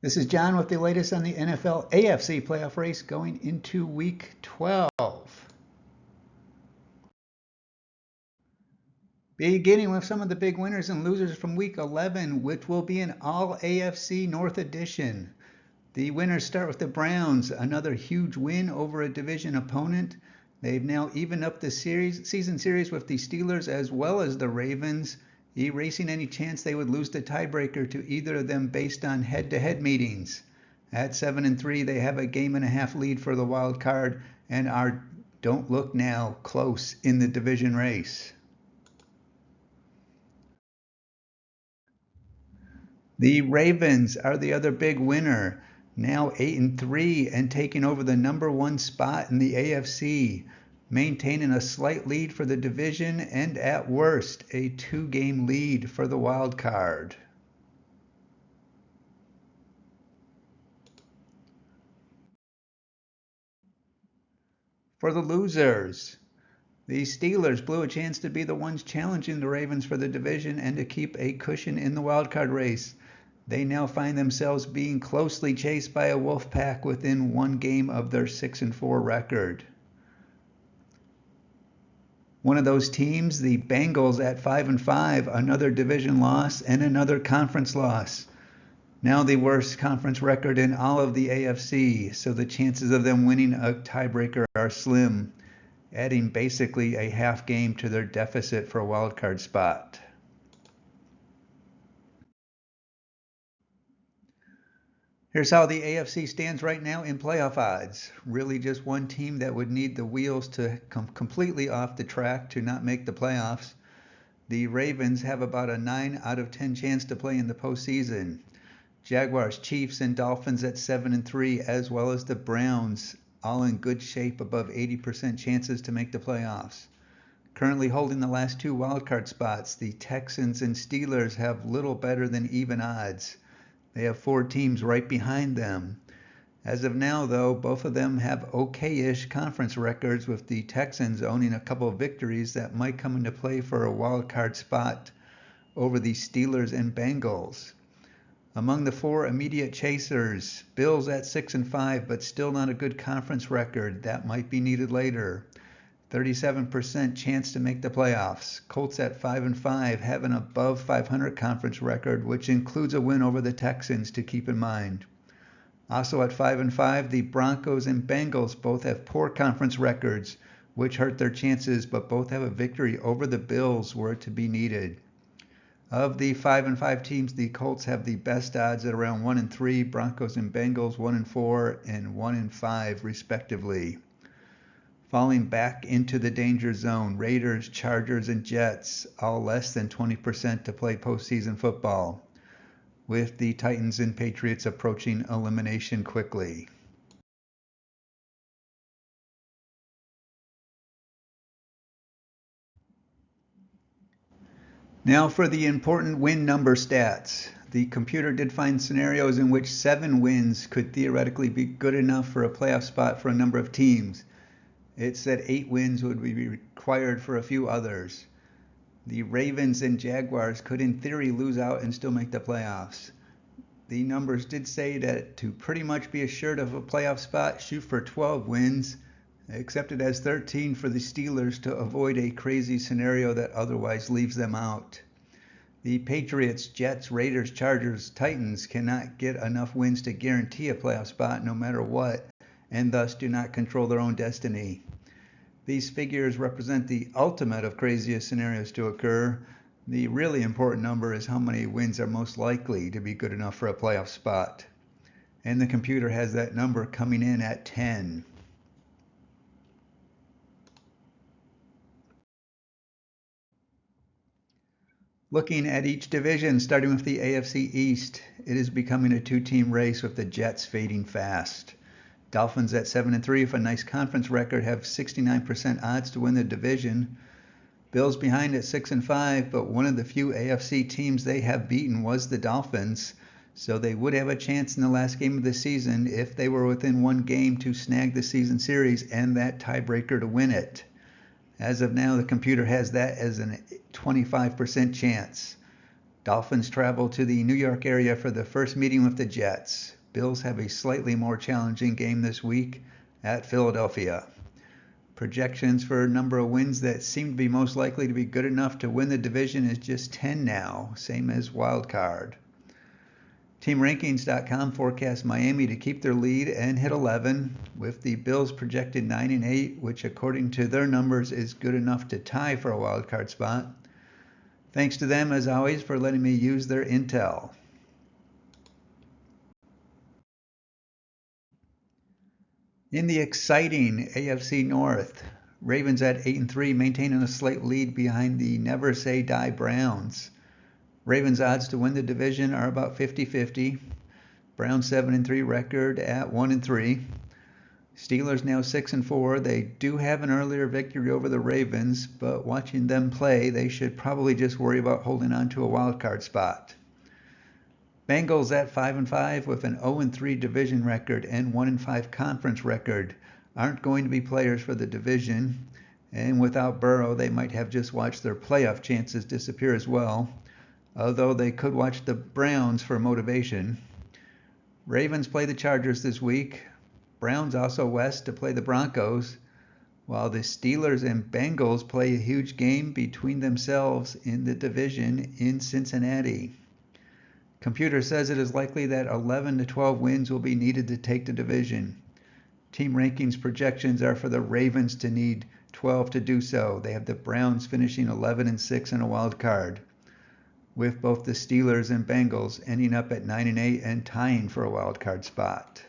This is John with the latest on the NFL AFC playoff race going into Week 12. Beginning with some of the big winners and losers from Week 11, which will be an all AFC North edition. The winners start with the Browns, another huge win over a division opponent. They've now evened up the season series with the Steelers as well as the Ravens, erasing any chance they would lose the tiebreaker to either of them based on head-to-head meetings. At 7-3, they have a game-and-a-half lead for the wild card and are, don't look now, close in the division race. The Ravens are the other big winner, now 8-3 and taking over the number one spot in the AFC, maintaining a slight lead for the division and at worst a 2-game lead for the wild card. For the losers, the Steelers blew a chance to be the ones challenging the Ravens for the division and to keep a cushion in the wildcard race. They now find themselves being closely chased by a wolf pack within one game of their 6-4 record. One of those teams, the Bengals at 5-5, another division loss and another conference loss. Now the worst conference record in all of the AFC, so the chances of them winning a tiebreaker are slim, adding basically a half game to their deficit for a wildcard spot. Here's how the AFC stands right now in playoff odds. Really just one team that would need the wheels to come completely off the track to not make the playoffs. The Ravens have about a 9 out of 10 chance to play in the postseason. Jaguars, Chiefs, and Dolphins at 7-3, as well as the Browns, all in good shape above 80% chances to make the playoffs. Currently holding the last two wildcard spots, the Texans and Steelers have little better than even odds. They have 4 teams right behind them. As of now, though, both of them have okay-ish conference records, with the Texans owning a couple of victories that might come into play for a wild card spot over the Steelers and Bengals. Among the 4 immediate chasers, Bills at 6-5, but still not a good conference record. That might be needed later. 37% chance to make the playoffs. Colts at 5-5 have an above 500 conference record, which includes a win over the Texans to keep in mind. Also at 5-5, the Broncos and Bengals both have poor conference records, which hurt their chances, but both have a victory over the Bills were it to be needed. Of the 5-5 teams, the Colts have the best odds at around 1-3, Broncos and Bengals 1-4 and 1-5 respectively. Falling back into the danger zone, Raiders, Chargers, and Jets, all less than 20% to play postseason football, with the Titans and Patriots approaching elimination quickly. Now for the important win number stats. The computer did find scenarios in which 7 wins could theoretically be good enough for a playoff spot for a number of teams. It said 8 wins would be required for a few others. The Ravens and Jaguars could in theory lose out and still make the playoffs. The numbers did say that to pretty much be assured of a playoff spot, shoot for 12 wins, accepted as 13 for the Steelers to avoid a crazy scenario that otherwise leaves them out. The Patriots, Jets, Raiders, Chargers, Titans cannot get enough wins to guarantee a playoff spot no matter what, and thus do not control their own destiny. These figures represent the ultimate of craziest scenarios to occur. The really important number is how many wins are most likely to be good enough for a playoff spot. And the computer has that number coming in at 10. Looking at each division, starting with the AFC East, it is becoming a 2-team race with the Jets fading fast. Dolphins at 7-3 with a nice conference record have 69% odds to win the division. Bills behind at 6-5, but one of the few AFC teams they have beaten was the Dolphins, so they would have a chance in the last game of the season if they were within one game to snag the season series and that tiebreaker to win it. As of now, the computer has that as a 25% chance. Dolphins travel to the New York area for the first meeting with the Jets. Bills have a slightly more challenging game this week at Philadelphia. Projections for a number of wins that seem to be most likely to be good enough to win the division is just 10 now, same as wild card. TeamRankings.com forecasts Miami to keep their lead and hit 11, with the Bills projected 9-8, which according to their numbers is good enough to tie for a wild card spot. Thanks to them, as always, for letting me use their intel. In the exciting AFC North, Ravens at 8-3, maintaining a slight lead behind the never say die Browns. Ravens' odds to win the division are about 50-50. Browns 7-3 record at 1-3. Steelers now 6-4. They do have an earlier victory over the Ravens, but watching them play, they should probably just worry about holding on to a wild card spot. Bengals at 5-5 with an 0-3 division record and 1-5 conference record aren't going to be players for the division, and without Burrow, they might have just watched their playoff chances disappear as well, although they could watch the Browns for motivation. Ravens play the Chargers this week. Browns also west to play the Broncos, while the Steelers and Bengals play a huge game between themselves in the division in Cincinnati. Computer says it is likely that 11 to 12 wins will be needed to take the division. Team rankings projections are for the Ravens to need 12 to do so. They have the Browns finishing 11-6 in a wild card, with both the Steelers and Bengals ending up at 9-8 and tying for a wild card spot.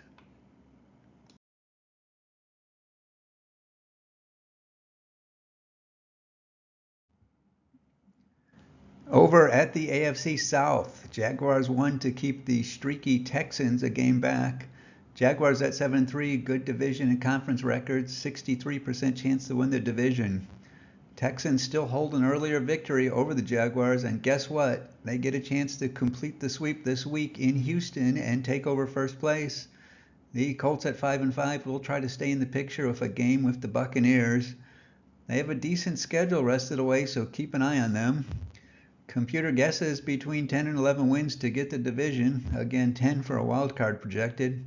Over at the AFC South, Jaguars won to keep the streaky Texans a game back. Jaguars at 7-3, good division and conference records, 63% chance to win the division. Texans still hold an earlier victory over the Jaguars, and guess what? They get a chance to complete the sweep this week in Houston and take over first place. The Colts at 5-5 will try to stay in the picture with a game with the Buccaneers. They have a decent schedule rest of the way, so keep an eye on them. Computer guesses between 10 and 11 wins to get the division. Again, 10 for a wild card projected.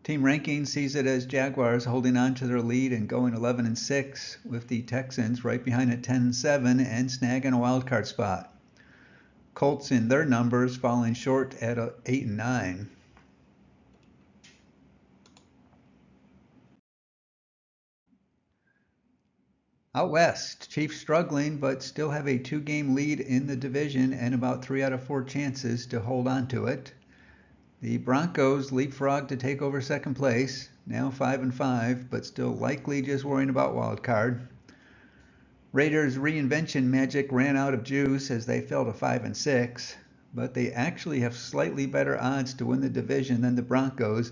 Team ranking sees it as Jaguars holding on to their lead and going 11-6, with the Texans right behind at 10-7 and snagging a wild card spot. Colts in their numbers falling short at 8-9. Out west, Chiefs struggling but still have a 2-game lead in the division and about 3 out of 4 chances to hold on to it. The Broncos leapfrog to take over second place, now 5-5, but still likely just worrying about wild card. Raiders' reinvention magic ran out of juice as they fell to 5-6, but they actually have slightly better odds to win the division than the Broncos,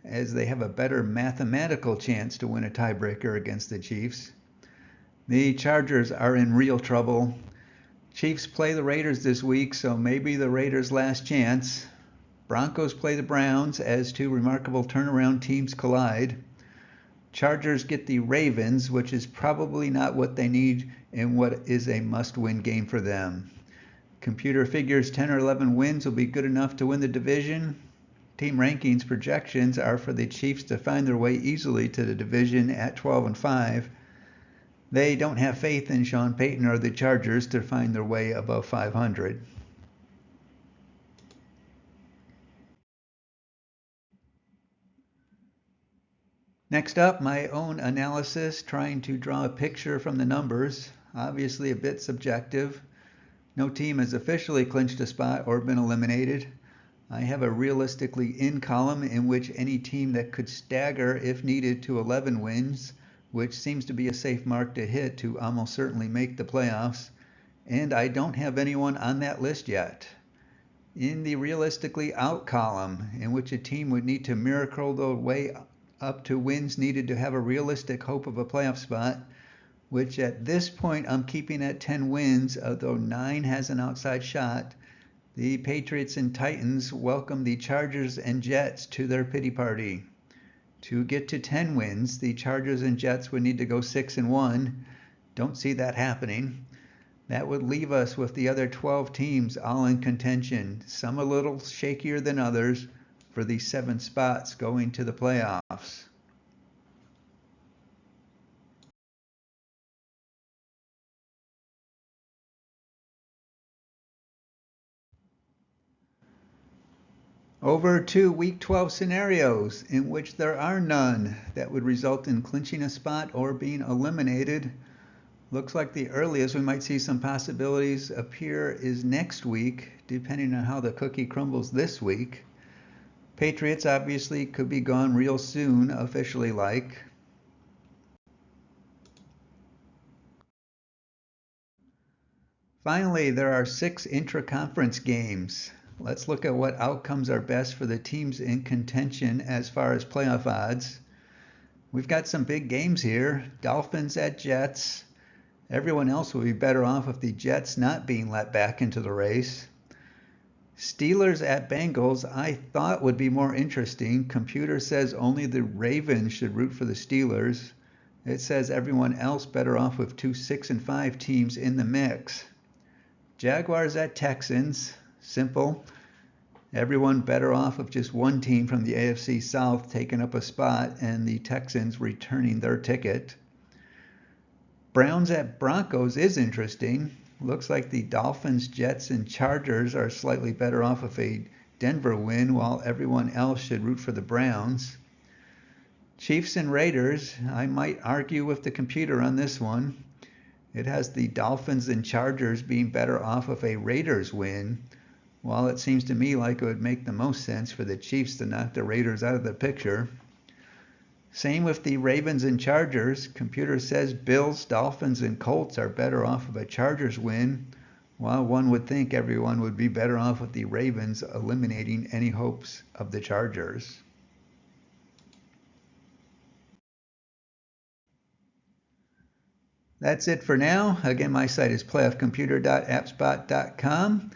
as they have a better mathematical chance to win a tiebreaker against the Chiefs. The Chargers are in real trouble. Chiefs play the Raiders this week, so maybe the Raiders' last chance. Broncos play the Browns as two remarkable turnaround teams collide. Chargers get the Ravens, which is probably not what they need in what is a must-win game for them. Computer figures 10 or 11 wins will be good enough to win the division. Team rankings projections are for the Chiefs to find their way easily to the division at 12-5. They don't have faith in Sean Payton or the Chargers to find their way above 500. Next up, my own analysis, trying to draw a picture from the numbers, obviously a bit subjective. No team has officially clinched a spot or been eliminated. I have a realistically in column in which any team that could stagger if needed to 11 wins, which seems to be a safe mark to hit to almost certainly make the playoffs, and I don't have anyone on that list yet. In the realistically out column, in which a team would need to miracle their way up to wins needed to have a realistic hope of a playoff spot, which at this point I'm keeping at 10 wins, although 9 has an outside shot. The Patriots and Titans welcome the Chargers and Jets to their pity party. To get to 10 wins, the Chargers and Jets would need to go 6-1. Don't see that happening. That would leave us with the other 12 teams all in contention, some a little shakier than others, for the 7 spots going to the playoffs. Over to Week 12 scenarios, in which there are none that would result in clinching a spot or being eliminated. Looks like the earliest we might see some possibilities appear is next week, depending on how the cookie crumbles this week. Patriots obviously could be gone real soon, officially like. Finally, there are 6 intra-conference games. Let's look at what outcomes are best for the teams in contention as far as playoff odds. We've got some big games here. Dolphins at Jets. Everyone else will be better off with the Jets not being let back into the race. Steelers at Bengals, I thought would be more interesting. Computer says only the Ravens should root for the Steelers. It says everyone else better off with 2 6-5 teams in the mix. Jaguars at Texans, simple. Everyone better off with just one team from the AFC South taking up a spot and the Texans returning their ticket. Browns at Broncos is interesting. Looks like the Dolphins, Jets, and Chargers are slightly better off with a Denver win, while everyone else should root for the Browns. Chiefs and Raiders, I might argue with the computer on this one. It has the Dolphins and Chargers being better off of a Raiders win, while it seems to me like it would make the most sense for the Chiefs to knock the Raiders out of the picture. Same with the Ravens and Chargers. Computer says Bills, Dolphins, and Colts are better off of a Chargers win, while one would think everyone would be better off with the Ravens eliminating any hopes of the Chargers. That's it for now. Again, my site is playoffcomputer.appspot.com.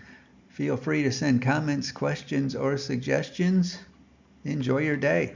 Feel free to send comments, questions, or suggestions. Enjoy your day.